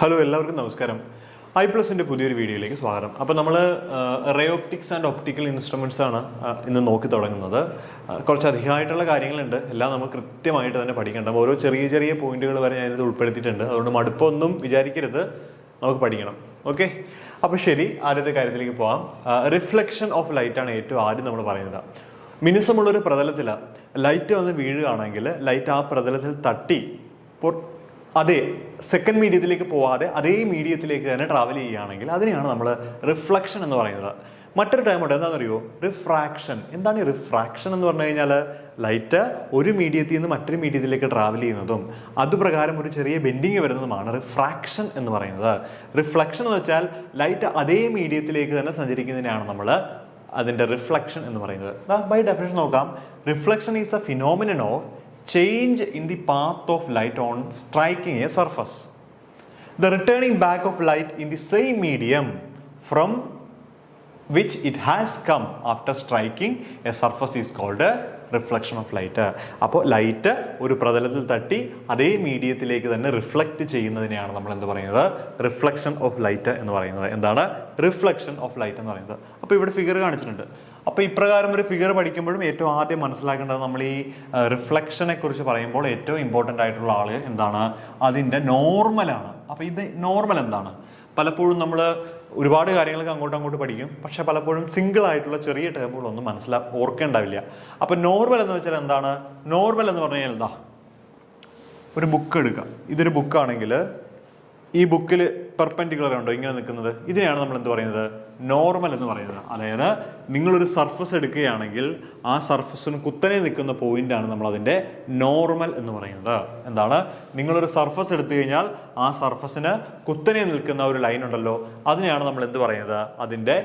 Hello, എല്ലാവർക്കും നമസ്കാരം. ഐ+ന്റെ പുതിയൊരു വീഡിയോയിലേക്ക് സ്വാഗതം. അപ്പോൾ നമ്മൾ ray optics and optical instruments ആണ് ഇന്ന് നോക്കി തുടങ്ങുന്നത്. കുറച്ച് അധികമായിട്ടുള്ള കാര്യങ്ങളുണ്ട്, എല്ലാം നമ്മൾ കൃത്യമായിട്ട് തന്നെ പഠിക്കേണ്ട. ഓരോ ചെറിയ ചെറിയ പോയിന്റുകൾ വരെ ഞാനിത് ഉൾപ്പെടുത്തിയിട്ടുണ്ട്. അതുകൊണ്ട് മടുപ്പൊന്നും വിചാരിക്കരുത്, നമുക്ക് പഠിക്കണം. ഓക്കെ, അപ്പോൾ ശരി, ആദ്യത്തെ കാര്യത്തിലേക്ക് പോകാം. റിഫ്ലക്ഷൻ ഓഫ് ലൈറ്റ് ആണ് ഏറ്റവും ആദ്യം നമ്മൾ പറയുന്നത്. മിനുസമുള്ളൊരു പ്രതലത്തിൽ ലൈറ്റ് വന്ന് വീഴുകയാണെങ്കിൽ ലൈറ്റ് ആ പ്രതലത്തിൽ തട്ടി അതേ സെക്കൻഡ് മീഡിയത്തിലേക്ക് പോവാതെ അതേ മീഡിയത്തിലേക്ക് തന്നെ ട്രാവൽ ചെയ്യുകയാണെങ്കിൽ അതിനെയാണ് നമ്മൾ റിഫ്ലക്ഷൻ എന്ന് പറയുന്നത്. മറ്റൊരു ടൈം ഉണ്ട്, എന്താണെന്നറിയോ? റിഫ്രാക്ഷൻ. എന്താണ് ഈ റിഫ്രാക്ഷൻ എന്ന് പറഞ്ഞു കഴിഞ്ഞാൽ ലൈറ്റ് ഒരു മീഡിയത്തിൽ നിന്ന് മറ്റൊരു മീഡിയത്തിലേക്ക് ട്രാവൽ ചെയ്യുന്നതും അതുപ്രകാരം ഒരു ചെറിയ ബെൻഡിങ് വരുന്നതുമാണ് റിഫ്രാക്ഷൻ എന്ന് പറയുന്നത്. റിഫ്ലക്ഷൻ എന്ന് വെച്ചാൽ ലൈറ്റ് അതേ മീഡിയത്തിലേക്ക് തന്നെ സഞ്ചരിക്കുന്നതിനാണ് നമ്മൾ അതിൻ്റെ റിഫ്ലക്ഷൻ എന്ന് പറയുന്നത്. ബൈ ഡെഫിനിഷൻ നോക്കാം. Reflection is A phenomenon of change in the path of light on striking a surface. The returning back of light in the same medium from which it has come after striking a surface is called a reflection of light. അപ്പോൾ light ഒരു പ്രതലത്തിൽ തട്ടി അതേ മീഡിയത്തിലേക്ക് തന്നെ reflect ചെയ്യുന്നതിനെയാണ് നമ്മൾ എന്ത് പറയുന്നത്? Reflection of light എന്ന് പറയുന്നത്. എന്താണ് റിഫ്ലക്ഷൻ ഓഫ് ലൈറ്റ് എന്ന് പറയുന്നത്? അപ്പോൾ ഇവിടെ ഫിഗർ കാണിച്ചിട്ടുണ്ട്. അപ്പോൾ ഇപ്രകാരം ഒരു ഫിഗർ പഠിക്കുമ്പോഴും ഏറ്റവും ആദ്യം മനസ്സിലാക്കേണ്ടത്, നമ്മൾ ഈ റിഫ്ലക്ഷനെ കുറിച്ച് പറയുമ്പോൾ ഏറ്റവും ഇമ്പോർട്ടൻ്റ് ആയിട്ടുള്ള ആള് എന്താണ്? അതിൻ്റെ നോർമലാണ്. അപ്പോൾ ഇത് നോർമൽ എന്താണ്? പലപ്പോഴും നമ്മൾ ഒരുപാട് കാര്യങ്ങൾക്ക് അങ്ങോട്ട് പഠിക്കും, പക്ഷെ പലപ്പോഴും സിംഗിൾ ആയിട്ടുള്ള ചെറിയ ടേമുകളൊന്നും ഓർക്കേണ്ടാവില്ല. അപ്പോൾ നോർമൽ എന്ന് വെച്ചാൽ എന്താണ്? നോർമൽ എന്ന് പറഞ്ഞു കഴിഞ്ഞാൽ എന്താ? ഒരു ബുക്ക് എടുക്കുക. ഇതൊരു ബുക്കാണെങ്കിൽ ഈ ബുക്കിൽ പെർപെൻഡിക്കുലർ ഉണ്ടോ ഇങ്ങനെ നിൽക്കുന്നത്? ഇതിനെയാണ് നമ്മൾ എന്ത് പറയുന്നത്? നോർമൽ എന്ന് പറയുന്നത്. അതായത് നിങ്ങളൊരു സർഫസ് എടുക്കുകയാണെങ്കിൽ ആ സർഫസിന് കുത്തനെ നിൽക്കുന്ന പോയിന്റാണ് നമ്മൾ അതിൻ്റെ നോർമൽ എന്ന് പറയുന്നത്. എന്താണ്? നിങ്ങളൊരു സർഫസ് എടുത്തു കഴിഞ്ഞാൽ ആ സർഫസിന് കുത്തനെ നിൽക്കുന്ന ഒരു ലൈൻ ഉണ്ടല്ലോ, അതിനെയാണ് നമ്മൾ എന്ത് പറയുന്നത്? അതിൻ്റെ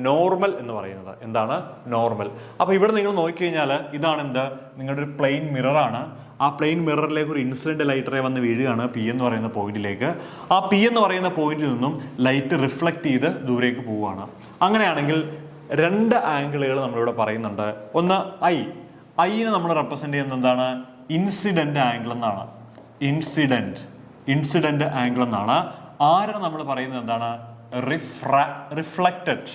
നോർമൽ എന്ന് പറയുന്നത്. എന്താണ് നോർമൽ? അപ്പോൾ ഇവിടെ നിങ്ങൾ നോക്കിക്കഴിഞ്ഞാൽ ഇതാണ് എന്ത്? നിങ്ങളുടെ ഒരു പ്ലെയിൻ മിററാണ്. ആ പ്ലെയിൻ മിററിലേക്ക് ഒരു ഇൻസിഡന്റ് ലൈറ്റ് റേ വന്ന് വീഴുകയാണ് പി എന്ന് പറയുന്ന പോയിന്റിലേക്ക്. ആ പി എന്ന് പറയുന്ന പോയിന്റിൽ നിന്നും ലൈറ്റ് റിഫ്ലക്ട് ചെയ്ത് ദൂരേക്ക് പോവുകയാണ്. അങ്ങനെയാണെങ്കിൽ രണ്ട് ആംഗിളുകൾ നമ്മളിവിടെ പറയുന്നുണ്ട്. ഒന്ന് ഐനെ നമ്മൾ റെപ്രസെന്റ് ചെയ്യുന്നത് എന്താണ്? ഇൻസിഡന്റ് ആംഗിൾ എന്നാണ്. ഇൻസിഡന്റ് ആംഗിൾ എന്നാണ്. ആരെ നമ്മൾ പറയുന്നത് എന്താണ്? Reflected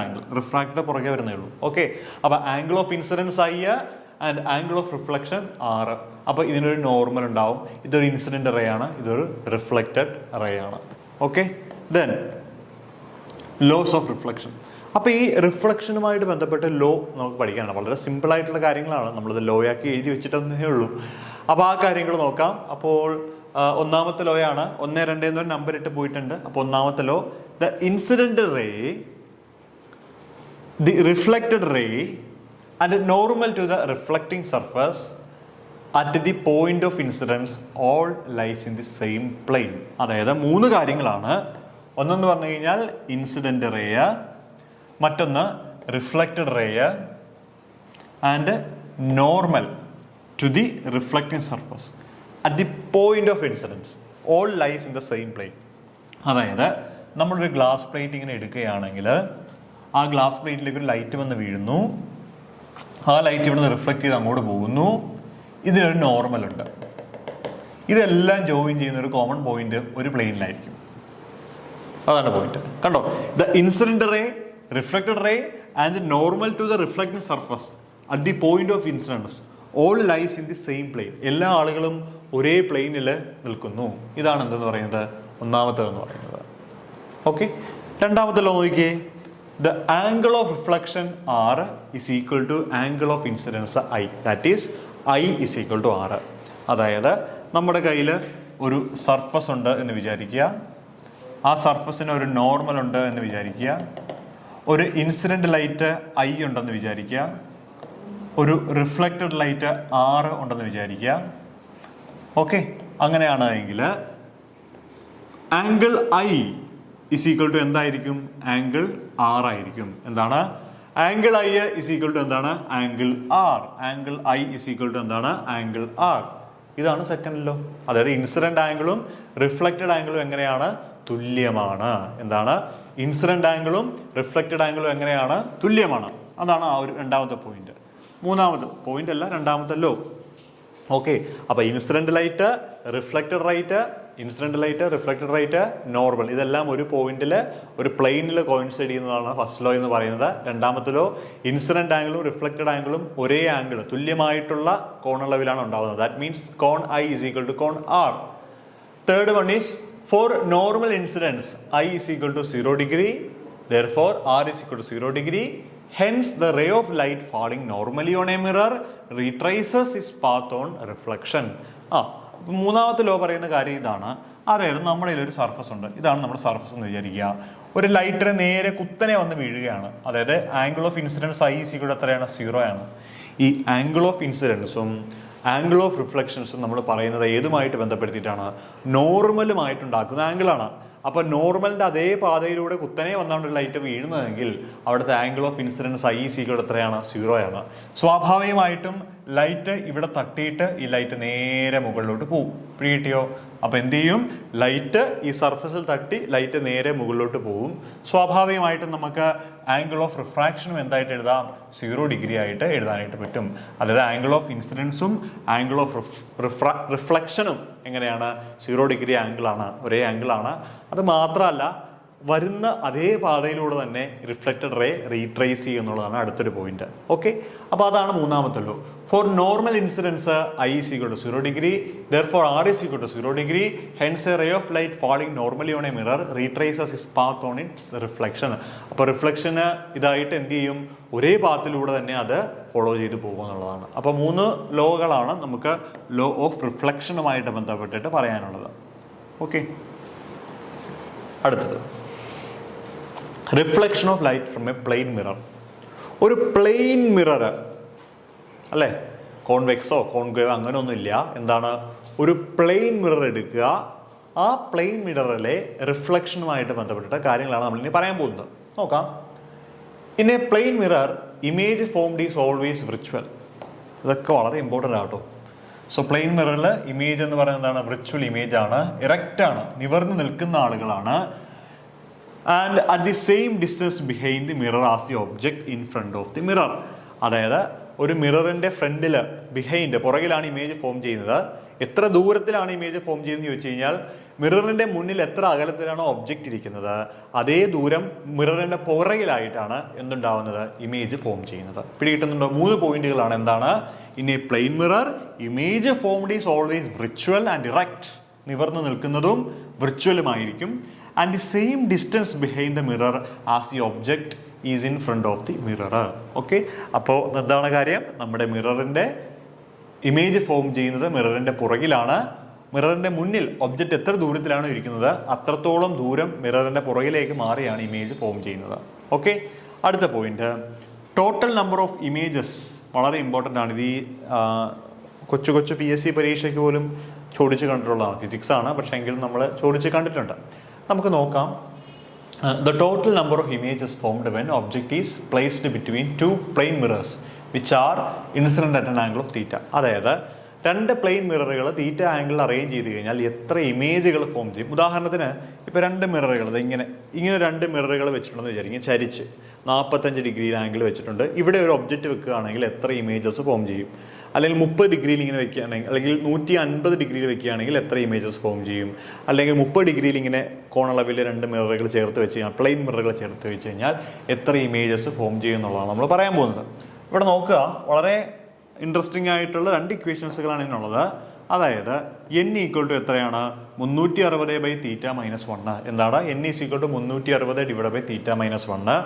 angle. റിഫ്രാക്റ്റഡ് പുറകെ വരുന്നേ ഉള്ളൂ. ഓക്കെ, അപ്പൊ angle of incidence and angle of reflection 6. അപ്പോൾ ഇതിനൊരു നോർമൽ ഉണ്ടാവും. ഇതൊരു ഇൻസിഡന്റ് റേ ആണ്, ഇതൊരു റിഫ്ലക്റ്റഡ് റേ ആണ്. Okay, then laws of reflection. അപ്പോൾ ഈ റിഫ്ലക്ഷനുമായിട്ട് ബന്ധപ്പെട്ട് ലോ നമുക്ക് പഠിക്കാനാണ്. വളരെ സിമ്പിൾ ആയിട്ടുള്ള കാര്യങ്ങളാണ്, നമ്മളിത് ലോ ആക്കി എഴുതി വെച്ചിട്ടേ ഉള്ളൂ. അപ്പോൾ ആ കാര്യങ്ങൾ നോക്കാം. അപ്പോൾ ഒന്നാമത്തെ ലോ ആണ് 1, 2 എന്നൊരു നമ്പർ ഇട്ട് പോയിട്ടുണ്ട്. അപ്പോൾ ഒന്നാമത്തെ law, the incident ray, the reflected ray and normal to the reflecting surface at the point of incidence all lies in the same plane. അതായത് 3 കാര്യങ്ങളാണ്. ഒന്നെന്ന് പറഞ്ഞു കഴിഞ്ഞാൽ ഇൻസിഡന്റ് റേ, മറ്റൊന്ന് reflected ray and normal to the reflecting surface at the point of incidence all lies in the same plane. അതായത് നമ്മളൊരു glass plate ഇങ്ങനെ എടുക്കുകയാണെങ്കിൽ ആ ഗ്ലാസ് പ്ലേറ്റിലേക്ക് ഒരു ലൈറ്റ് വന്ന് വീഴുന്നു. ആ ലൈറ്റ് ഇവിടുന്ന് റിഫ്ലക്ട് ചെയ്ത് അങ്ങോട്ട് പോകുന്നു. ഇതിനൊരു നോർമൽ ഉണ്ട്. ഇതെല്ലാം ജോയിൻ ചെയ്യുന്ന ഒരു കോമൺ പോയിന്റ് ഒരു പ്ലെയിനിലായിരിക്കും. അതാണ് പോയിന്റ്. കണ്ടോ? The incident ray, reflected ray and normal to the reflecting surface at the point of incidence all lies in the same plane. എല്ലാ ആളുകളും ഒരേ പ്ലെയിനിൽ നിൽക്കുന്നു. ഇതാണ് എന്തെന്ന് പറയുന്നത്? ഒന്നാമത്തേതെന്ന് പറയുന്നത്. ഓക്കെ, രണ്ടാമത്തെ ലോ നോക്കിയേ. The angle of reflection R is equal to angle of incidence I. That is I is equal to R. അതായത് നമ്മുടെ കയ്യിൽ ഒരു സർഫസ് ഉണ്ട് എന്ന് വിചാരിക്കുക. ആ സർഫസിന് ഒരു നോർമൽ ഉണ്ട് എന്ന് വിചാരിക്കുക. ഒരു ഇൻസിഡന്റ് ലൈറ്റ് I ഉണ്ടെന്ന് വിചാരിക്കുക. ഒരു റിഫ്ലക്റ്റഡ് ലൈറ്റ് R ഉണ്ടെന്ന് വിചാരിക്കുക. ഓക്കെ, അങ്ങനെയാണ് എങ്കിൽ angle I is equal to എന്തായിരിക്കും? ആംഗിൾ ആർ ആയിരിക്കും. എന്താണ്? Angle I is equal to എന്താണ്? Angle R. Angle I is equal to എന്താണ്? Angle R. ഇതാണ് സെക്കൻഡ് ലോ. അതായത് ഇൻസിഡന്റ് ആംഗിളും റിഫ്ലക്റ്റഡ് ആംഗിളും എങ്ങനെയാണ്? തുല്യമാണ്. എന്താണ്? ഇൻസിഡന്റ് ആംഗിളും റിഫ്ലക്റ്റഡ് ആംഗിളും എങ്ങനെയാണ്? തുല്യമാണ്. അതാണ് ആ ഒരു രണ്ടാമത്തെ പോയിന്റ്. മൂന്നാമത്തെ പോയിന്റ് അല്ല, രണ്ടാമത്തെ ലോ. ഓക്കെ, അപ്പോൾ incident light, reflected light, incident light, reflected light, normal, ഇതെല്ലാം ഒരു പോയിന്റിൽ ഒരു പ്ലെയിനിൽ കോയിൻസൈഡ് ചെയ്യുന്നതാണ് ഫസ്റ്റ് ലോ എന്ന് പറയുന്നത്. രണ്ടാമത്തെ ലോ, ഇൻസിഡന്റ് ആംഗിളും റിഫ്ലക്റ്റഡ് ആംഗിളും ഒരേ ആംഗിൾ തുല്യമായിട്ടുള്ള കോണളവിലാണ് ഉണ്ടാവുന്നത്. ദാറ്റ് മീൻസ് കോൺ I is equal to കോൺ R. Third one is for normal incidence I is equal to 0 degree, therefore R is equal to 0 degree. Hence, the ray of light falling normally on a mirror retraces its path on reflection. മൂന്നാമത്തെ law പറയുന്ന കാര്യം ഇതാണ്. അതായത് നമ്മുടെ കയ്യിൽ ഒരു surface ഉണ്ട്. ഇതാണ് നമ്മുടെ സർഫസ് എന്ന് വിചാരിക്കുക. ഒരു ലൈറ്റിന് നേരെ കുത്തനെ വന്ന് വീഴുകയാണ്. അതായത് angle of incidence I is equal to എത്രയാണ്? 0 ആണ്. ഈ ആംഗിൾ ഓഫ് ഇൻസിഡൻസും ആംഗിൾ ഓഫ് റിഫ്ലക്ഷൻസും നമ്മൾ പറയുന്നത് ഏതുമായിട്ട് ബന്ധപ്പെടുത്തിയിട്ടാണ്? നോർമലുമായിട്ടുണ്ടാക്കുന്ന ആംഗിളാണ്. അപ്പൊ നോർമലിന്റെ അതേ പാതയിലൂടെ കുത്തനെ വന്നുകൊണ്ട് ലൈറ്റ് വീഴുന്നതെങ്കിൽ അവിടുത്തെ angle of incidence I is equal to എത്രയാണ്? 0 ആണ്. സ്വാഭാവികമായിട്ടും ലൈറ്റ് ഇവിടെ തട്ടിയിട്ട് ഈ ലൈറ്റ് നേരെ മുകളിലോട്ട് പോകും. പിടികിട്ടിയോ? അപ്പൊ എന്ത് ചെയ്യും? ലൈറ്റ് ഈ സർഫസിൽ തട്ടി ലൈറ്റ് നേരെ മുകളിലോട്ട് പോകും. സ്വാഭാവികമായിട്ടും നമുക്ക് ആംഗിൾ ഓഫ് റിഫ്രാക്ഷനും എന്തായിട്ട് എഴുതാം? 0 ഡിഗ്രി ആയിട്ട് എഴുതാനായിട്ട് പറ്റും. അതായത് ആംഗിൾ ഓഫ് ഇൻസിഡൻസും ആംഗിൾ ഓഫ് റിഫ്ലക്ഷനും എങ്ങനെയാണ്? 0 ഡിഗ്രി ആംഗിളാണ്, ഒരേ ആംഗിളാണ്. അത് മാത്രമല്ല, വരുന്ന അതേ പാതയിലൂടെ തന്നെ റിഫ്ലക്റ്റഡ് റേ റീട്രേസ് ചെയ്യും എന്നുള്ളതാണ് അടുത്തൊരു പോയിന്റ്. ഓക്കെ, അപ്പോൾ അതാണ് മൂന്നാമത്തെ law. For normal incidence I is equal to 0 degree, therefore R is equal to 0 degree. Hence a ray of light falling normally on a mirror retraces its path on its reflection. അപ്പോൾ റിഫ്ലക്ഷന് ഇതായിട്ട് എന്ത് ചെയ്യും? ഒരേ പാത്തിലൂടെ തന്നെ അത് follow ചെയ്ത് പോകും എന്നുള്ളതാണ്. അപ്പോൾ 3 ലോകളാണ് നമുക്ക് ലോ ഓഫ് റിഫ്ലക്ഷനുമായിട്ട് ബന്ധപ്പെട്ടിട്ട് പറയാനുള്ളത്. ഓക്കെ, അടുത്തത് reflection of light from a plane mirror. ഒരു പ്ലെയിൻ മിറർ അല്ലേ, കോൺവെക്സോ കോൺകേവോ അങ്ങനെയൊന്നുമില്ല. എന്താണ്? ഒരു പ്ലെയിൻ മിറർ എടുക്കുക. ആ പ്ലെയിൻ മിററിലെ റിഫ്ലക്ഷനുമായിട്ട് ബന്ധപ്പെട്ടിട്ട കാര്യങ്ങളാണ് നമ്മൾ ഇനി പറയാൻ പോകുന്നത്. നോക്കാം. In a plane mirror image formed is always virtual. ഇതൊക്കെ വളരെ ഇമ്പോർട്ടൻ്റ് ആട്ടോ. സോ പ്ലെയിൻ മിററിൽ ഇമേജ് എന്ന് പറയുന്നത് എന്താണ്? വിർച്വൽ ഇമേജ് ആണ്, ഇറക്റ്റ് ആണ്, നിവർന്ന് നിൽക്കുന്ന ആളുകളാണ്. And at the same distance behind the mirror as the object in front of the mirror. അതായത് ഒരു മിററിന്റെ ഫ്രണ്ടിൽ, ബിഹൈൻഡ്, പുറകിലാണ് ഇമേജ് ഫോം ചെയ്യുന്നത്. എത്ര ദൂരത്തിലാണ് ഇമേജ് ഫോം ചെയ്യുന്നത് ചോദിച്ചു കഴിഞ്ഞാൽ, മിററിന്റെ മുന്നിൽ എത്ര അകലത്തിലാണോ ഒബ്ജക്റ്റ് ഇരിക്കുന്നത് അതേ ദൂരം മിററിന്റെ പുറകിലായിട്ടാണ് എന്തുണ്ടാവുന്നത്? ഇമേജ് ഫോം ചെയ്യുന്നത്. പിടികിട്ടുന്നുണ്ടോ? 3 പോയിന്റുകളാണ്. എന്താണ്? In a plane mirror image formed is always virtual and erect, നിവർന്ന് നിൽക്കുന്നതും വിർച്വലുമായിരിക്കും. And the same distance behind the mirror as the object is in front of the mirror. Okay, അപ്പോൾ എന്താണ് കാര്യം? നമ്മുടെ മിററിന്റെ ഇമേജ് ഫോം ചെയ്യുന്നത് മിററിന്റെ പുറകിലാണ്. മിററിന്റെ മുന്നിൽ ഒബ്ജക്റ്റ് എത്ര ദൂരത്തിലാണ് ഇരിക്കുന്നത് അത്രത്തോളം ദൂരം മിററിന്റെ പുറകിലേക്ക് മാറിയാണ് ഇമേജ് ഫോം ചെയ്യുന്നത്. ഓക്കെ, അടുത്ത point, total number of images. വളരെ ഇമ്പോർട്ടൻ്റ് ആണ് ഇത്. ഈ കൊച്ചു PSC പരീക്ഷയ്ക്ക് പോലും ചോദിച്ച് കണ്ടിട്ടുള്ളതാണ്. ഫിസിക്സ് ആണ്, പക്ഷേ എങ്കിലും നമ്മൾ ചോദിച്ച് കണ്ടിട്ടുണ്ട്. നമുക്ക് നോക്കാം. The total number of images formed when object is placed between 2 plane mirrors which are incident at an angle of theta. അതായത് 2 പ്ലെയിൻ മിററുകൾ തീറ്റ ആംഗിളിൽ അറേഞ്ച് ചെയ്ത് കഴിഞ്ഞാൽ എത്ര ഇമേജുകൾ ഫോം ചെയ്യും? ഉദാഹരണത്തിന് ഇപ്പോൾ 2 മിററുകൾ ഇങ്ങനെ 2 മിററുകൾ വെച്ചിട്ടുണ്ടെന്ന് വിചാരിക്കും, ചരിച്ച് 45 ഡിഗ്രിയിൽ ആംഗിൾ വെച്ചിട്ടുണ്ട്. ഇവിടെ ഒരു ഒബ്ജക്റ്റ് വെക്കുകയാണെങ്കിൽ എത്ര ഇമേജസ് ഫോം ചെയ്യും? അല്ലെങ്കിൽ 30 ഡിഗ്രിയിൽ ഇങ്ങനെ വെക്കുകയാണെങ്കിൽ, അല്ലെങ്കിൽ 150 ഡിഗ്രിയിൽ വെക്കുകയാണെങ്കിൽ എത്ര ഇമേജസ് ഫോം ചെയ്യും? അല്ലെങ്കിൽ 30 ഡിഗ്രിയിൽ ഇങ്ങനെ കോണളവിൽ 2 മിററുകൾ ചേർത്ത് വെച്ച് കഴിഞ്ഞാൽ, പ്ലെയിൻ മിററുകൾ ചേർത്ത് വെച്ച് കഴിഞ്ഞാൽ എത്ര ഇമേജസ് ഫോം ചെയ്യും എന്നുള്ളതാണ് നമ്മൾ പറയാൻ പോകുന്നത്. ഇവിടെ നോക്കുക, വളരെ ഇൻട്രസ്റ്റിംഗ് ആയിട്ടുള്ള 2 ഇക്വേഷൻസുകളാണ് ഇതിനുള്ളത്. അതായത് n ഈക്വൽ ടു എത്രയാണ്? 360/θ-1. എന്താണ്? n is equal to 360/θ-1.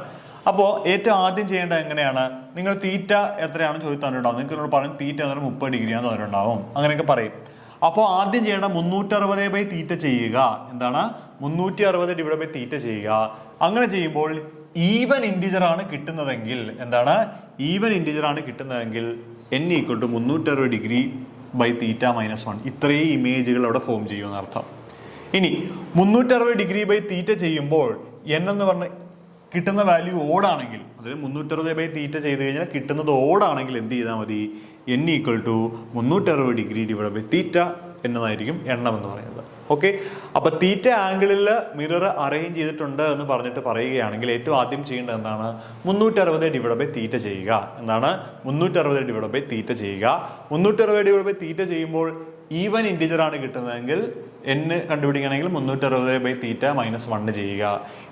അപ്പോൾ ഏറ്റവും ആദ്യം ചെയ്യേണ്ടത് എങ്ങനെയാണ്? നിങ്ങൾ തീറ്റ എത്രയാണെന്ന് ചോദിച്ചു തന്നിട്ടുണ്ടാവും. നിങ്ങൾക്ക് പറയും തീറ്റ 30 ഡിഗ്രിയാണെന്ന് തന്നിട്ടുണ്ടാവും, അങ്ങനെയൊക്കെ പറയും. അപ്പോൾ ആദ്യം ചെയ്യേണ്ട 360/θ ചെയ്യുക. എന്താണ്? 360/θ ചെയ്യുക. അങ്ങനെ ചെയ്യുമ്പോൾ ഈവൻ ഇൻറ്റിജർ ആണ് കിട്ടുന്നതെങ്കിൽ, എന്താണ്? ഈവൻ ഇൻറ്റിജർ ആണ് കിട്ടുന്നതെങ്കിൽ n ഈക്വൽ ടു 360°/θ-1. ഇത്രയും ഇമേജുകൾ അവിടെ ഫോം ചെയ്യുമെന്ന് അർത്ഥം. ഇനി 360°/θ ചെയ്യുമ്പോൾ n എന്ന് പറഞ്ഞ കിട്ടുന്ന വാല്യൂ ഓടാണെങ്കിൽ, അതായത് 360/θ ചെയ്ത് കഴിഞ്ഞാൽ കിട്ടുന്നത് ഓടാണെങ്കിൽ എന്ത് ചെയ്താൽ മതി? n ഈക്വൽ ടു 360°/θ എന്നതായിരിക്കും എണ്ണം എന്ന് പറയുന്നത്. ഓക്കെ, അപ്പൊ തീറ്റ ആംഗിളിൽ മിറർ അറേഞ്ച് ചെയ്തിട്ടുണ്ട് എന്ന് പറഞ്ഞിട്ട് പറയുകയാണെങ്കിൽ ഏറ്റവും ആദ്യം ചെയ്യേണ്ടത് എന്താണ്? 360°/θ ചെയ്യുക. എന്താണ്? 360°/θ ചെയ്യുക. 360°/θ ചെയ്യുമ്പോൾ ഈവൻ ഇൻറ്റിജർ ആണ് കിട്ടുന്നതെങ്കിൽ n കണ്ടുപിടിക്കണമെങ്കിൽ 360/θ - 1 ചെയ്യുക.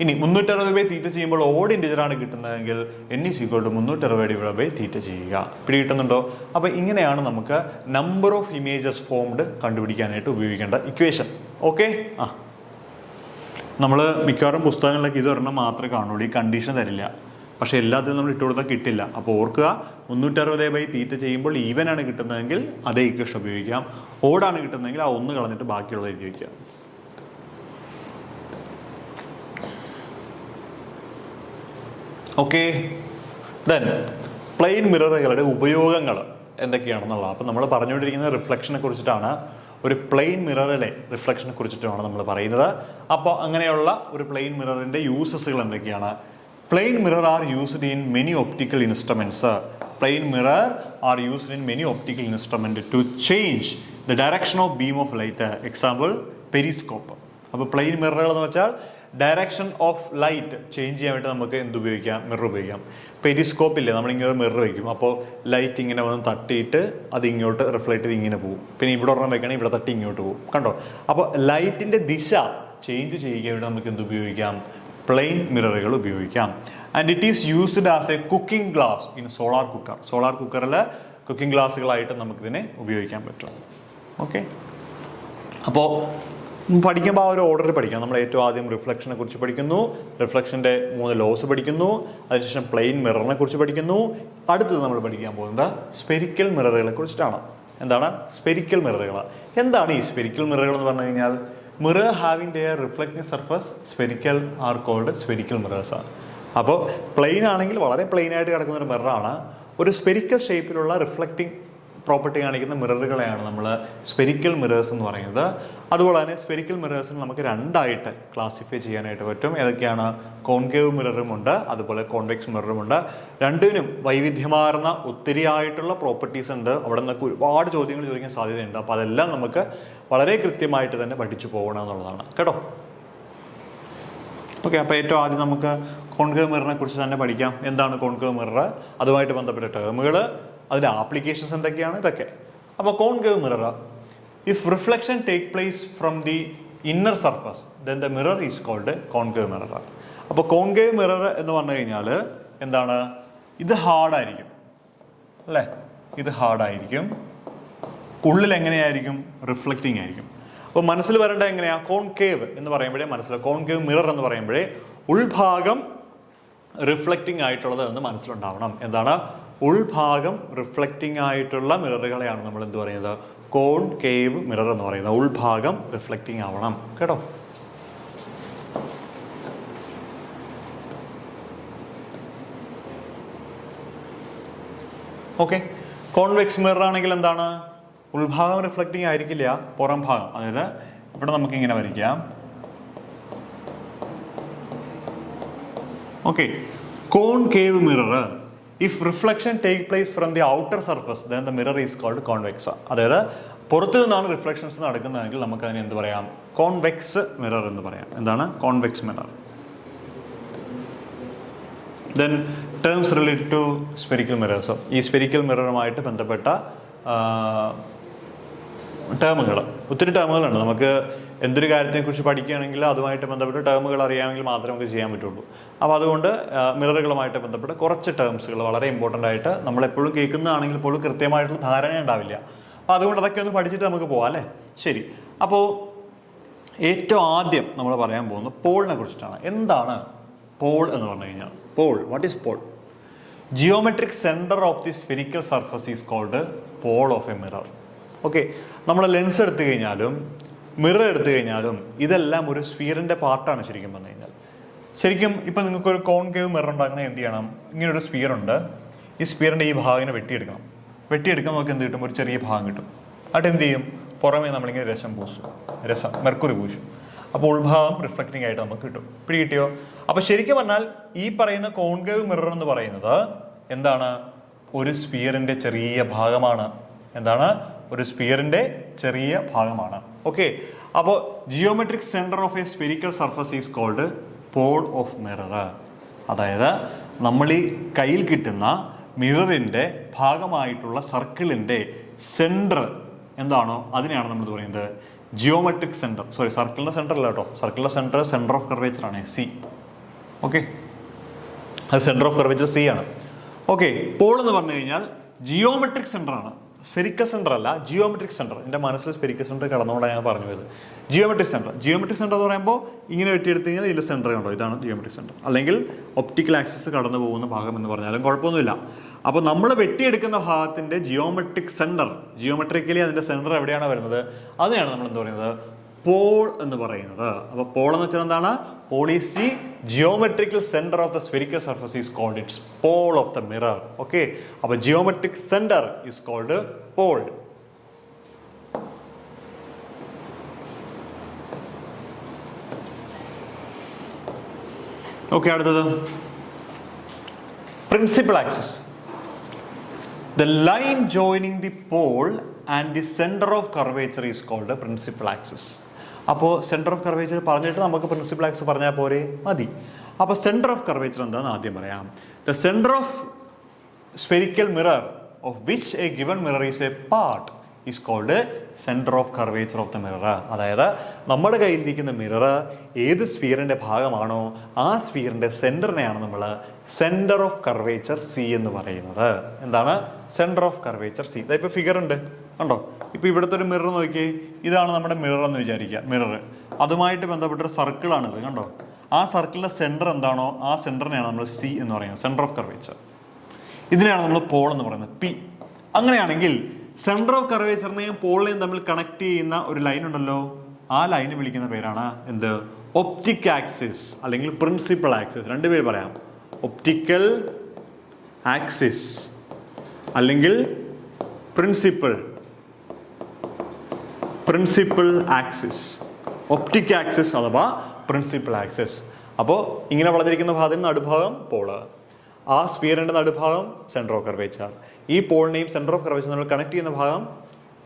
ഇനി 360/θ ചെയ്യുമ്പോൾ ഓഡ് ഇൻറ്റിജർ ആണ് കിട്ടുന്നതെങ്കിൽ n = 360/θ ചെയ്യുക. പിടികിട്ടുന്നുണ്ടോ? അപ്പോൾ ഇങ്ങനെയാണ് നമുക്ക് നമ്പർ ഓഫ് ഇമേജസ് ഫോംഡ് കണ്ടുപിടിക്കാനായിട്ട് ഉപയോഗിക്കേണ്ട ഇക്വേഷൻ. ഓക്കെ. നമ്മൾ മിക്കവാറും പുസ്തകങ്ങളിലൊക്കെ ഇതൊരെണ്ണം മാത്രമേ കാണുള്ളൂ, ഈ കണ്ടീഷൻ തരില്ല. പക്ഷേ എല്ലാത്തിനും നമ്മൾ ഇട്ട് കൊടുത്താൽ കിട്ടില്ല. അപ്പോൾ ഓർക്കുക, 360/θ ചെയ്യുമ്പോൾ ഈവൻ ആണ് കിട്ടുന്നതെങ്കിൽ അതേ ഇക്വേഷൻ ഉപയോഗിക്കാം. ഓടാണ് കിട്ടുന്നതെങ്കിൽ ആ 1 കളഞ്ഞിട്ട് ബാക്കിയുള്ളത് എഴുതി വയ്ക്കുക. ഓക്കെ. ദെൻ പ്ലെയിൻ മിററുകളുടെ ഉപയോഗങ്ങൾ എന്തൊക്കെയാണെന്നുള്ളത്. അപ്പം നമ്മൾ പറഞ്ഞുകൊണ്ടിരിക്കുന്നത് റിഫ്ലക്ഷനെ കുറിച്ചിട്ടാണ്. ഒരു പ്ലെയിൻ മിററിലെ റിഫ്ലക്ഷനെ കുറിച്ചിട്ടാണ് നമ്മൾ പറയുന്നത്. അപ്പോൾ അങ്ങനെയുള്ള ഒരു പ്ലെയിൻ മിററിൻ്റെ യൂസസുകൾ എന്തൊക്കെയാണ്? Plane mirror are used in many optical instruments. Plane mirror are used in many optical instruments to change the direction of beam of light. Example, periscope. അപ്പോൾ പ്ലെയിൻ മിററുകൾ എന്ന് വെച്ചാൽ ഡയറക്ഷൻ ഓഫ് ലൈറ്റ് ചേഞ്ച് ചെയ്യാൻ വേണ്ടി നമുക്ക് എന്ത് ഉപയോഗിക്കാം? Mirror ഉപയോഗിക്കാം. Periscope ഇല്ലേ, നമ്മളിങ്ങനെ മിറർ വയ്ക്കും. അപ്പോൾ ലൈറ്റ് ഇങ്ങനെ വന്ന് തട്ടിയിട്ട് അത് ഇങ്ങോട്ട് റിഫ്ലക്ട് ചെയ്ത് ഇങ്ങനെ പോകും. പിന്നെ ഇവിടെ ഒരെണ്ണം വെക്കണമെങ്കിൽ ഇവിടെ തട്ടി ഇങ്ങോട്ട് പോകും. കണ്ടോ? അപ്പോൾ ലൈറ്റിൻ്റെ ദിശ ചേഞ്ച് ചെയ്യുക വേണ്ടി നമുക്ക് എന്ത് ഉപയോഗിക്കാം? പ്ലെയിൻ മിററുകൾ ഉപയോഗിക്കാം. And it is used as A cooking glass in solar cooker. Solar കുക്കറിൽ കുക്കിംഗ് ഗ്ലാസ്സുകളായിട്ട് നമുക്കിതിനെ ഉപയോഗിക്കാൻ പറ്റും. ഓക്കെ. അപ്പോൾ പഠിക്കുമ്പോൾ ആ ഒരു ഓർഡറിൽ പഠിക്കാം. നമ്മൾ ഏറ്റവും ആദ്യം റിഫ്ലക്ഷനെ കുറിച്ച് പഠിക്കുന്നു, റിഫ്ലക്ഷൻ്റെ 3 ലോസ് പഠിക്കുന്നു, അതിനുശേഷം പ്ലെയിൻ മിററിനെ കുറിച്ച് പഠിക്കുന്നു. അടുത്തത് നമ്മൾ പഠിക്കാൻ പോകുന്നത് സ്പെരിക്കൽ മിററുകളെ കുറിച്ചിട്ടാണ്. എന്താണ് സ്പെരിക്കൽ മിററുകൾ? എന്താണ് ഈ സ്പെരിക്കൽ മിററുകൾ എന്ന് പറഞ്ഞു കഴിഞ്ഞാൽ, mirror having their reflecting surface spherical are called spherical mirrors. അപ്പോൾ പ്ലെയിൻ ആണെങ്കിൽ വളരെ പ്ലെയിൻ ആയിട്ട് കിടക്കുന്ന ഒരു മിററാണ്. ഒരു സ്പെരിക്കൽ ഷേപ്പിലുള്ള റിഫ്ലക്റ്റിംഗ് പ്രോപ്പർട്ടി കാണിക്കുന്ന മിററുകളെയാണ് നമ്മൾ സ്പെരിക്കൽ മിറേഴ്സ് എന്ന് പറയുന്നത്. അതുപോലെ തന്നെ സ്പെരിക്കൽ മിറേഴ്സിന് നമുക്ക് 2ആയിട്ട് ക്ലാസിഫൈ ചെയ്യാനായിട്ട് പറ്റും. ഏതൊക്കെയാണ്? കോൺകേവ് മിററും ഉണ്ട്, അതുപോലെ കോൺവെക്സ് മിററും ഉണ്ട്. രണ്ടിനും വൈവിധ്യമാർന്ന ഒത്തിരി ആയിട്ടുള്ള പ്രോപ്പർട്ടീസ് ഉണ്ട്. അവിടെ നിന്നൊക്കെ ഒരുപാട് ചോദ്യങ്ങൾ ചോദിക്കാൻ സാധ്യതയുണ്ട്. അപ്പോൾ അതെല്ലാം നമുക്ക് വളരെ കൃത്യമായിട്ട് തന്നെ പഠിച്ചു പോകണം എന്നുള്ളതാണ് കേട്ടോ. ഓക്കെ. അപ്പോൾ ഏറ്റവും ആദ്യം നമുക്ക് കോൺകേവ് മിററിനെ കുറിച്ച് തന്നെ പഠിക്കാം. എന്താണ് കോൺകേവ് മിറർ, അതുമായിട്ട് ബന്ധപ്പെട്ട ടേമുകൾ, അതിൻ്റെ ആപ്ലിക്കേഷൻസ് എന്തൊക്കെയാണ്, ഇതൊക്കെ. അപ്പോൾ concave mirror, if reflection take place from the inner surface then the mirror is called concave mirror. അപ്പോൾ കോൺകേവ് മിറർ എന്ന് പറഞ്ഞു കഴിഞ്ഞാൽ എന്താണ്? ഇത് ഹാർഡായിരിക്കും അല്ലേ? ഇത് ഹാർഡായിരിക്കും. ഉള്ളിൽ എങ്ങനെയായിരിക്കും? റിഫ്ലക്റ്റിംഗ് ആയിരിക്കും. അപ്പോൾ മനസ്സിൽ വരേണ്ടത് എങ്ങനെയാണ്? കോൺകേവ് എന്ന് പറയുമ്പോഴേ മനസ്സിലാവും. കോൺകേവ് മിറർ എന്ന് പറയുമ്പോഴേ ഉൾഭാഗം റിഫ്ലക്റ്റിംഗ് ആയിട്ടുള്ളത് എന്ന് മനസ്സിലുണ്ടാവണം. എന്താണ്? ഉൾഭാഗം റിഫ്ലക്റ്റിംഗ് ആയിട്ടുള്ള മിററുകളെയാണ് നമ്മൾ എന്ത് പറയുന്നത്? കോൺകേവ് മിറർ എന്ന് പറയുന്നത്. ഉൾഭാഗം റിഫ്ലക്റ്റിംഗ് ആവണം കേട്ടോ. ഓക്കെ. കോൺവെക്സ് മിറർ ആണെങ്കിൽ എന്താണ്? ഉൾഭാഗം റിഫ്ലക്റ്റിംഗ് ആയിരിക്കില്ല, പുറം ഭാഗം. അതായത് ഇവിടെ നമുക്ക് ഇങ്ങനെ വരയ്ക്കാം. Okay. Concave mirror, if reflection take place from the outer surface then the mirror is called convex. അതായത് പുറത്തു നിന്നാണ് റിഫ്ലക്ഷൻസ് നടക്കുന്നതെങ്കിൽ നമുക്ക് അതിന് എന്ത് പറയാം? കോൺവെക്സ് മിറർ എന്ന് പറയാം. എന്താണ്? Convex mirror. Then terms related to spherical mirrors. ഈ സ്പെരിക്കൽ മിററുമായിട്ട് ബന്ധപ്പെട്ട ടേമുകൾ, ഒത്തിരി ടേമുകളുണ്ട്. നമുക്ക് എന്തൊരു കാര്യത്തെക്കുറിച്ച് പഠിക്കുകയാണെങ്കിൽ അതുമായിട്ട് ബന്ധപ്പെട്ട ടേമുകൾ അറിയാമെങ്കിൽ മാത്രമേ നമുക്ക് ചെയ്യാൻ പറ്റുള്ളൂ. അപ്പോൾ അതുകൊണ്ട് മിററുകളുമായിട്ട് ബന്ധപ്പെട്ട കുറച്ച് ടേംസുകൾ വളരെ ഇമ്പോർട്ടൻ്റ് ആയിട്ട് നമ്മളെപ്പോഴും കേൾക്കുന്നതാണെങ്കിൽ പോലും കൃത്യമായിട്ടുള്ള ധാരണ ഉണ്ടാവില്ല. അപ്പോൾ അതുകൊണ്ട് അതൊക്കെ ഒന്ന് പഠിച്ചിട്ട് നമുക്ക് പോകാം അല്ലേ? ശരി. അപ്പോൾ ഏറ്റവും ആദ്യം നമ്മൾ പറയാൻ പോകുന്നത് പോളിനെ കുറിച്ചിട്ടാണ്. എന്താണ് പോൾ എന്ന് പറഞ്ഞു കഴിഞ്ഞാൽ? Pole, what is pole? Geometric centre of the spherical surface is called pole of a mirror. Okay. നമ്മൾ ലെൻസ് എടുത്തു കഴിഞ്ഞാലും മിറർ എടുത്തു കഴിഞ്ഞാലും ഇതെല്ലാം ഒരു സ്ഫിയറിൻ്റെ പാർട്ടാണ് ശരിക്കും പറഞ്ഞു കഴിഞ്ഞാൽ. ശരിക്കും ഇപ്പം നിങ്ങൾക്കൊരു കോൺകേവ് മിറർ ഉണ്ടാക്കണമെങ്കിൽ എന്ത് ചെയ്യണം? ഇങ്ങനൊരു സ്ഫിയർ ഉണ്ട്. ഈ സ്ഫിയറിൻ്റെ ഈ ഭാഗം വെട്ടിയെടുക്കണം. വെട്ടിയെടുക്കാൻ നമുക്ക് എന്ത് കിട്ടും? ഒരു ചെറിയ ഭാഗം കിട്ടും. എന്നിട്ട് എന്ത് ചെയ്യും? പുറമേ നമ്മളിങ്ങനെ മെർക്കുറി പൂശും. അപ്പോൾ ഉൾഭാഗം റിഫ്ലക്റ്റിംഗ് ആയിട്ട് നമുക്ക് കിട്ടും. പിടികിട്ടിയോ? അപ്പോൾ ശരിക്കും പറഞ്ഞാൽ ഈ പറയുന്ന കോൺകേവ് മിറർ എന്ന് പറയുന്നത് എന്താണ്? ഒരു സ്ഫിയറിൻ്റെ ചെറിയ ഭാഗമാണ്. എന്താണ്? ഒരു സ്ഫിയറിൻ്റെ ചെറിയ ഭാഗമാണ്. ഓക്കെ. അപ്പോൾ geometric centre of a spherical surface is called pole of mirror. അതായത് നമ്മൾ ഈ കയ്യിൽ കിട്ടുന്ന മിററിൻ്റെ ഭാഗമായിട്ടുള്ള സർക്കിളിൻ്റെ സെൻറ്റർ എന്താണോ അതിനെയാണ് നമ്മൾ പറയുന്നത് ജിയോമെട്രിക് സെന്റർ. സോറി, സർക്കിളിന്റെ സെന്റർ അല്ല കേട്ടോ, സർക്കിളിന്റെ സെന്റർ ഓഫ് കർവേച്ചർ ആണ് സി. ഓക്കെ, അത് സെന്റർ ഓഫ് കർവേച്ചർ സി ആണ്. ഓക്കെ, പോൾ എന്ന് പറഞ്ഞു കഴിഞ്ഞാൽ ജിയോമെട്രിക് സെന്റർ ആണ്, സ്ഫെറിക്കൽ സെന്റർ അല്ല, ജിയോമെട്രിക് സെന്റർ. എൻ്റെ മനസ്സിൽ സ്ഫെറിക്കൽ സെന്റർ കടന്നുകൊണ്ടാണ് ഞാൻ പറഞ്ഞു പോയത്. ജിയോമെട്രിക് സെന്റർ എന്ന് പറയുമ്പോൾ ഇങ്ങനെ വെട്ടിയെടുത്ത് കഴിഞ്ഞാൽ ഇതിൻ്റെ സെന്റർ കണ്ടോ, ഇതാണ് ജിയോമെട്രിക് സെന്റർ. അല്ലെങ്കിൽ ഒപ്റ്റിക്കൽ ആക്സിസ് കടന്നു പോകുന്ന ഭാഗം എന്ന് പറഞ്ഞാലും കുഴപ്പമൊന്നുമില്ല. അപ്പോൾ നമ്മൾ വെട്ടിയെടുക്കുന്ന ഭാഗത്തിന്റെ ജിയോമെട്രിക് സെന്റർ, ജിയോമെട്രിക്കലി അതിന്റെ സെന്റർ എവിടെയാണ് വരുന്നത്, അതിനെയാണ് നമ്മൾ എന്ത് പറയുന്നത്, പോൾ എന്ന് പറയുന്നത്. അപ്പോൾ പോൾ എന്ന് വെച്ചാൽ എന്താണ്, pole is the geometrical centre of the spherical surface is called its pole of the mirror. Okay, അപ്പോൾ geometric centre is called pole. Okay, അടുത്തത് principal axis. The line joining the pole and the center of curvature is called the principal axis. അപ്പോൾ centre of curvature പറഞ്ഞിട്ട് നമുക്ക് principal axis പറഞ്ഞാൽ പോരെ, മതി. അപ്പോൾ centre of curvature എന്താണെന്ന് ആദ്യം പറയാം. The centre of spherical mirror of which a given mirror is a part is called centre of curvature of the mirror. അതായത് നമ്മുടെ കയ്യിലിരിക്കുന്ന മിറർ ഏത് സ്ഫിയറിന്റെ ഭാഗമാണോ ആ സ്ഫിയറിന്റെ സെന്ററിനെയാണ് നമ്മൾ സെന്റർ ഓഫ് കർവേച്ചർ സി എന്ന് പറയുന്നത്. എന്താണ് സെന്റർ ഓഫ് കർവേച്ചർ സി? ഇതാ ഇപ്പൊ ഫിഗർ ഉണ്ട് കണ്ടോ, ഇപ്പൊ ഇവിടുത്തെ ഒരു മിറർ നോക്കിയേ, ഇതാണ് നമ്മുടെ മിറർ എന്ന് വിചാരിക്കുക. മിറർ അതുമായിട്ട് ബന്ധപ്പെട്ടൊരു സർക്കിളാണിത് കണ്ടോ. ആ സർക്കിളിന്റെ സെന്റർ എന്താണോ ആ സെന്ററിനെയാണ് നമ്മൾ സി എന്ന് പറയുന്നത്, സെന്റർ ഓഫ് കർവേച്ചർ. ഇതിനെയാണ് നമ്മൾ പോൾ എന്ന് പറയുന്നത്, പി. അങ്ങനെയാണെങ്കിൽ സെന്റർ ഓഫ് കർവേച്ചറിനെയും പോളിനെയും തമ്മിൽ കണക്ട് ചെയ്യുന്ന ഒരു ലൈൻ ഉണ്ടല്ലോ, ആ ലൈന് വിളിക്കുന്ന പേരാണ് എന്ത്, ഒപ്റ്റിക് ആക്സിസ് അല്ലെങ്കിൽ പ്രിൻസിപ്പൽ ആക്സിസ്. രണ്ടുപേര് പറയാം, ഒപ്റ്റിക്കൽ ആക്സിസ് അല്ലെങ്കിൽ പ്രിൻസിപ്പൽ ആക്സിസ്, ഒപ്റ്റിക് ആക്സിസ് അഥവാ പ്രിൻസിപ്പൽ ആക്സിസ്. അപ്പോൾ ഇങ്ങനെ വളർന്നിരിക്കുന്ന ഭാഗത്തിന് നടുഭാഗം പോള്, ആ സ്ഫിയറിന്റെ നടുഭാഗം സെന്റർ ഓഫ് കർവേച്ചർ. ഈ പോളിനെയും സെന്റർ ഓഫ് കർവേച്ചർ നമ്മൾ കണക്ട് ചെയ്യുന്ന ഭാഗം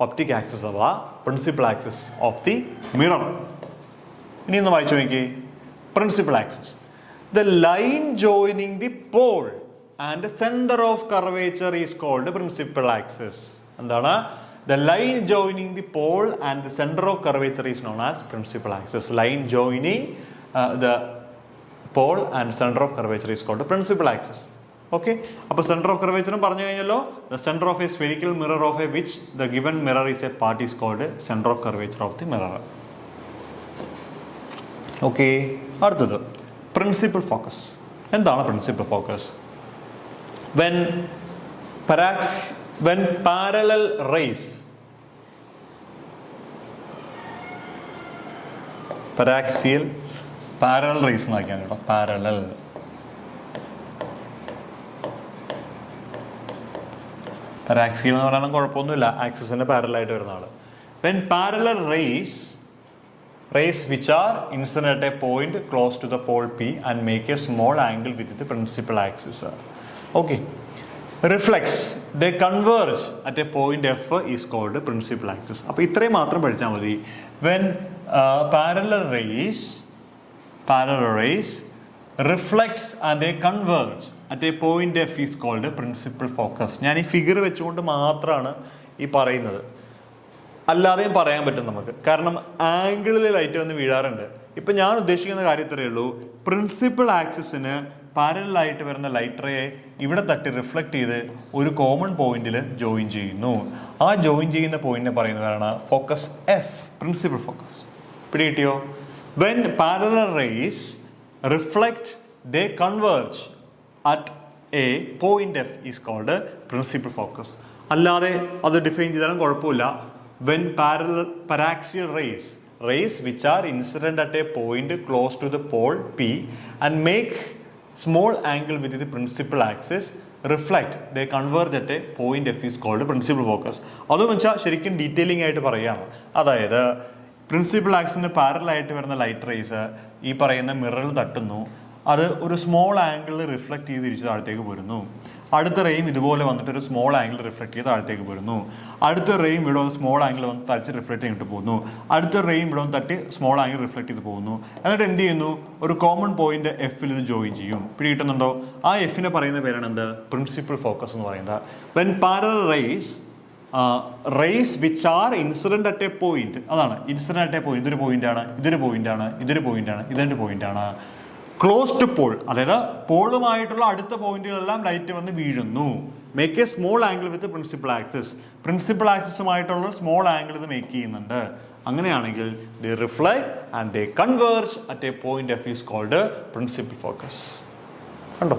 ഒപ്റ്റിക് ആക്സിസ് അഥവാ principal axis of the mirror. ഇനി ഒന്ന് വായിച്ചു നോക്കി, principal axis. The line joining the pole and the center of curvature is called principal axis. എന്താണ്? The line joining the pole and the center of curvature is known as principal axis. Line joining the pole and center of curvature is called the principal axis. Okay? അപ്പോൾ center of curvature പറഞ്ഞു കഴിഞ്ഞല്ലോ, the center of a spherical mirror of a which the given mirror is a part is called center of curvature of the mirror. Okay? അടുത്തത് principal focus. എന്താണ് principal focus? when parallel rays, paraxial parallel rays എന്നാക്കിയാണ് കേട്ടോ, parallel പാരാക്സിയൽ എന്ന് പറയാനും കുഴപ്പമൊന്നുമില്ല, ആക്സിസിന് parallel ആയിട്ട് വരുന്ന ആള്. when parallel rays which are incident at a point close to the pole P and make a small angle with the principal axis. Okay. Reflex, they converge at a point F is called principal axis. അപ്പോൾ ഇത്രയും മാത്രം പഠിച്ചാൽ മതി. when parallel rays reflects and they converge at a point F is called principal focus. ഞാൻ ഈ figure വെച്ചുകൊണ്ട് മാത്രമാണ് ഈ പറയുന്നത്, അല്ലാതെയും പറയാൻ പറ്റും നമുക്ക്. കാരണം ആംഗിളിൽ ലൈറ്റ് വന്ന് വീഴാറുണ്ട്. ഇപ്പം ഞാൻ ഉദ്ദേശിക്കുന്ന കാര്യം ഇത്രയേ ഉള്ളൂ, പ്രിൻസിപ്പൽ ആക്സിസിന് പാരലായിട്ട് വരുന്ന ലൈറ്റ് റേയെ ഇവിടെ തട്ടി റിഫ്ലക്ട് ചെയ്ത് ഒരു കോമൺ പോയിന്റിൽ ജോയിൻ ചെയ്യുന്നു. ആ ജോയിൻ ചെയ്യുന്ന പോയിന്റിനെ പറയുന്നതാണ് ഫോക്കസ് എഫ്, പ്രിൻസിപ്പൽ ഫോക്കസ്. പിടികിട്ടിയോ? When parallel rays reflect they converge at a point F is called principal focus. അല്ലാതെ അത് ഡിഫൈൻ ചെയ്താലും കുഴപ്പമില്ല. when paraxial rays which are incident at a point close to the pole P and make small angle with the principal axis reflect, they converge at a point F is called principal focus. അതെന്ന് വെച്ചാൽ ശരിക്കും detailing ആയിട്ട് പറയുകയാണ്. അതായത് principal ആക്സിന് parallel ആയിട്ട് വരുന്ന light rays ഈ പറയുന്ന മിററിൽ തട്ടുന്നു, അത് ഒരു സ്മോൾ ആംഗിളിൽ റിഫ്ലക്ട് ചെയ്ത് തിരിച്ച് താഴത്തേക്ക് പോരുന്നു. അടുത്ത റേയും ഇതുപോലെ വന്നിട്ട് ഒരു സ്മോൾ ആംഗിൾ റിഫ്ലക്ട് ചെയ്ത് താഴത്തേക്ക് പോരുന്നു. അടുത്ത റേയും ഇവിടെ വന്ന് സ്മോൾ ആംഗിൾ വന്ന് തച്ച് റിഫ്ലക്ട് ചെയ്തിട്ട് പോകുന്നു. അടുത്ത റേയും ഇവിടെ വന്ന് തട്ടി സ്മോൾ ആംഗിൾ റിഫ്ലക്ട് ചെയ്ത് പോകുന്നു. എന്നിട്ട് എന്ത് ചെയ്യുന്നു? ഒരു കോമൺ പോയിന്റ് എഫിൽ ഇത് ജോയിൻ ചെയ്യും. പിടികിട്ടുന്നുണ്ടോ? ആ എഫിനെ പറയുന്ന പേരാണ് എന്ത്? പ്രിൻസിപ്പൽ ഫോക്കസ് എന്ന് പറയുന്നത്. When parallel rays rays which are incident at a point. അതാണ് ഇൻസിഡന്റ് അറ്റ് എ പോയിന്റ്. ഇതൊരു പോയിന്റാണ്, ഇതൊരു പോയിന്റാണ്, ഇതൊരു പോയിന്റാണ്, ഇതൊരു പോയിന്റാണ്. ക്ലോസ് ടു പോൾ, അതായത് പോളുമായിട്ടുള്ള അടുത്ത പോയിന്റുകളെല്ലാം ലൈറ്റ് വന്ന് വീഴുന്നു. Make a small angle with principal axis. Principal ആക്സിസുമായിട്ടുള്ള സ്മോൾ ആംഗിൾ ഇത് മേക്ക് ചെയ്യുന്നുണ്ട്. അങ്ങനെയാണെങ്കിൽ they reflect and they converge at a point F is called principal focus. കണ്ടോ?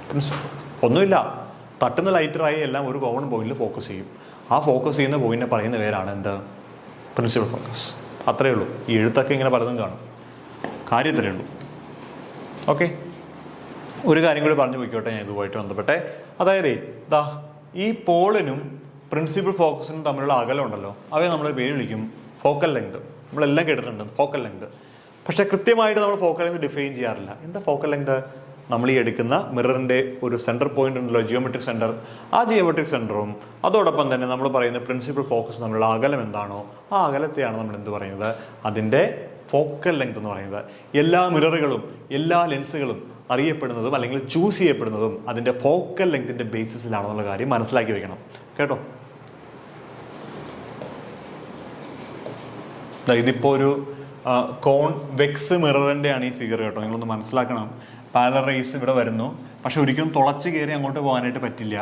പ്രിൻസിപ്പൽ ഫോക്കസ് ഒന്നുമില്ല, തട്ടുന്ന ലൈറ്ററായി എല്ലാം ഒരു കോമൺ പോയിന്റിൽ ഫോക്കസ് ചെയ്യും. ആ ഫോക്കസ് ചെയ്യുന്ന പോയിന്റിനെ പറയുന്ന പേരാണ് എന്ത്? Principal focus. അത്രയേ ഉള്ളൂ. ഈ എഴുത്തൊക്കെ ഇങ്ങനെ പലതും കാണും, കാര്യം ഇത്രയേ ഉള്ളൂ. ഓക്കെ, ഒരു കാര്യം കൂടി പറഞ്ഞു പോയിക്കോട്ടെ ഞാൻ ഇതുമായിട്ട് ബന്ധപ്പെട്ടെ. അതായത് ദാ ഈ പോളിനും പ്രിൻസിപ്പൽ ഫോക്കസിനും തമ്മിലുള്ള അകലം ഉണ്ടല്ലോ, അവയെ നമ്മൾ പേര് വിളിക്കും ഫോക്കൽ ലെങ്ത്. നമ്മളെല്ലാം കേട്ടിട്ടുണ്ട് ഫോക്കൽ ലെങ്ത്. പക്ഷെ കൃത്യമായിട്ട് നമ്മൾ ഫോക്കൽ ലെങ്ത് ഡിഫൈൻ ചെയ്യാറില്ല. എന്താ ഫോക്കൽ ലെങ്ത്? നമ്മൾ ഈ എടുക്കുന്ന മിററിൻ്റെ ഒരു സെൻറ്റർ പോയിന്റ് ഉണ്ടല്ലോ, ജിയോമെട്രിക് സെൻറ്റർ, ആ ജിയോമെട്രിക് സെൻറ്ററും അതോടൊപ്പം തന്നെ നമ്മൾ പറയുന്ന പ്രിൻസിപ്പൽ ഫോക്കസ് തമ്മിലുള്ള അകലം എന്താണോ ആ അകലത്തെയാണ് നമ്മൾ എന്ത് പറയുന്നത്? അതിൻ്റെ ഫോക്കൽ ലെങ്ത് എന്ന് പറയുന്നത്. എല്ലാ മിററുകളും എല്ലാ ലെൻസുകളും അറിയപ്പെടുന്നതും അല്ലെങ്കിൽ ചൂസ് ചെയ്യപ്പെടുന്നതും അതിൻ്റെ ഫോക്കൽ ലെങ്തിൻ്റെ ബേസിസിലാണെന്നുള്ള കാര്യം മനസ്സിലാക്കി വെക്കണം കേട്ടോ. ഇതിപ്പോൾ ഒരു കോൺവെക്സ് മിററിൻ്റെ ആണ് ഈ ഫിഗർ കേട്ടോ. നിങ്ങളൊന്ന് മനസ്സിലാക്കണം. പാരലൽ റേസ് ഇവിടെ വരുന്നു, പക്ഷെ ഒരിക്കലും തുളച്ച് കയറി അങ്ങോട്ട് പോകാനായിട്ട് പറ്റില്ല.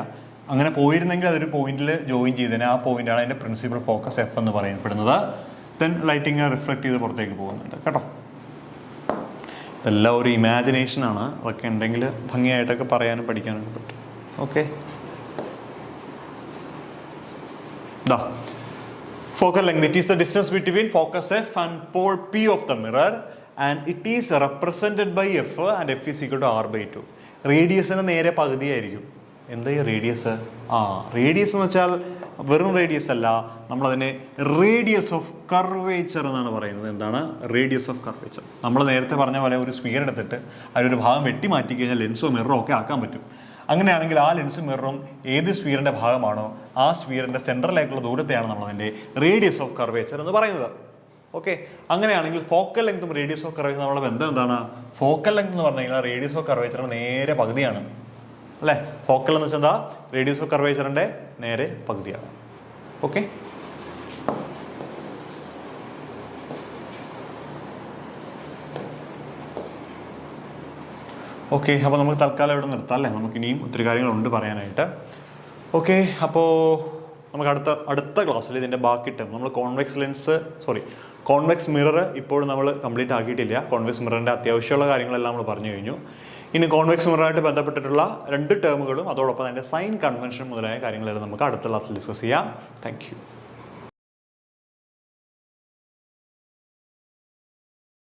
അങ്ങനെ പോയിരുന്നെങ്കിൽ അതൊരു പോയിന്റിൽ ജോയിൻ ചെയ്തതിന് ആ പോയിന്റാണ് അതിൻ്റെ പ്രിൻസിപ്പൽ ഫോക്കസ് എഫ് എന്ന് പറയപ്പെടുന്നത്. ദെൻ ലൈറ്റിങ് റിഫ്ലക്ട് ചെയ്ത് പുറത്തേക്ക് പോകുന്നുണ്ട് കേട്ടോ. ഇതെല്ലാം ഒരു ഇമാജിനേഷനാണ്. അതൊക്കെ ഉണ്ടെങ്കിൽ ഭംഗിയായിട്ടൊക്കെ പറയാനും പഠിക്കാനൊക്കെ പറ്റും. Okay, focal length, it is the distance between focus F and pole P of the mirror and it is represented by F and F is equal to R by 2. റേഡിയസിന് നേരെ പകുതിയായിരിക്കും. എന്താ ഈ റേഡിയസ്? റേഡിയസ് എന്ന് വെച്ചാൽ വെറും radius അല്ല, നമ്മളതിനെ radius of curvature എന്നാണ് പറയുന്നത്. എന്താണ് റേഡിയസ് ഓഫ് കർവേച്ചർ? നമ്മൾ നേരത്തെ പറഞ്ഞ പോലെ ഒരു സ്ഫിയർ എടുത്തിട്ട് അതിലൊരു ഭാഗം വെട്ടി മാറ്റി കഴിഞ്ഞാൽ ലെൻസോ മിററോ ഒക്കെ ആക്കാൻ പറ്റും. അങ്ങനെയാണെങ്കിൽ ആ ലെൻസും മിററും ഏത് സ്ഫിയറിൻ്റെ ഭാഗമാണോ ആ സ്ഫിയറിൻ്റെ സെൻട്രലിലേക്കുള്ള ദൂരത്തെയാണ് നമ്മളതിൻ്റെ റേഡിയസ് ഓഫ് കർവേച്ചർ എന്ന് പറയുന്നത്. ഓക്കെ, അങ്ങനെയാണെങ്കിൽ ഫോക്കൽ ലെങ്തും റേഡിയസ് ഓഫ് കർവേച്ചർ നമ്മളെ ബന്ധം എന്താണ്? ഫോക്കൽ ലെങ്ത് എന്ന് പറഞ്ഞു കഴിഞ്ഞാൽ റേഡിയസ് ഓഫ് കർവേച്ചറിൻ്റെ നേരെ പകുതിയാണ് അല്ലേ? ഫോക്കൽ എന്ന് വെച്ചാൽ എന്താ? റേഡിയസ് ഓഫ് കർവേച്ചറിൻ്റെ നേരെ പകുതിയാണ്. ഓക്കെ, ഓക്കെ, അപ്പോൾ നമുക്ക് തൽക്കാലം ഇവിടെ നിർത്താം അല്ലേ? നമുക്ക് ഇനിയും ഒത്തിരി കാര്യങ്ങളുണ്ട് പറയാനായിട്ട്. ഓക്കെ, അപ്പോൾ നമുക്ക് അടുത്ത ക്ലാസ്സിൽ ഇതിൻ്റെ ബാക്കി ടേം നമ്മൾ കോൺവെക്സ് മിറർ ഇപ്പോഴും നമ്മൾ കംപ്ലീറ്റ് ആക്കിയിട്ടില്ല. കോൺവെക്സ് മിററിൻ്റെ അത്യാവശ്യമുള്ള കാര്യങ്ങളെല്ലാം നമ്മൾ പറഞ്ഞു കഴിഞ്ഞു. ഇനി കോൺവെക്സ് മിററായിട്ട് ബന്ധപ്പെട്ടിട്ടുള്ള 2 ടേമുകളും അതോടൊപ്പം അതിൻ്റെ സൈൻ കൺവെൻഷൻ മുതലായ കാര്യങ്ങളെല്ലാം നമുക്ക് അടുത്ത ക്ലാസ്സിൽ ഡിസ്കസ് ചെയ്യാം. Thank you.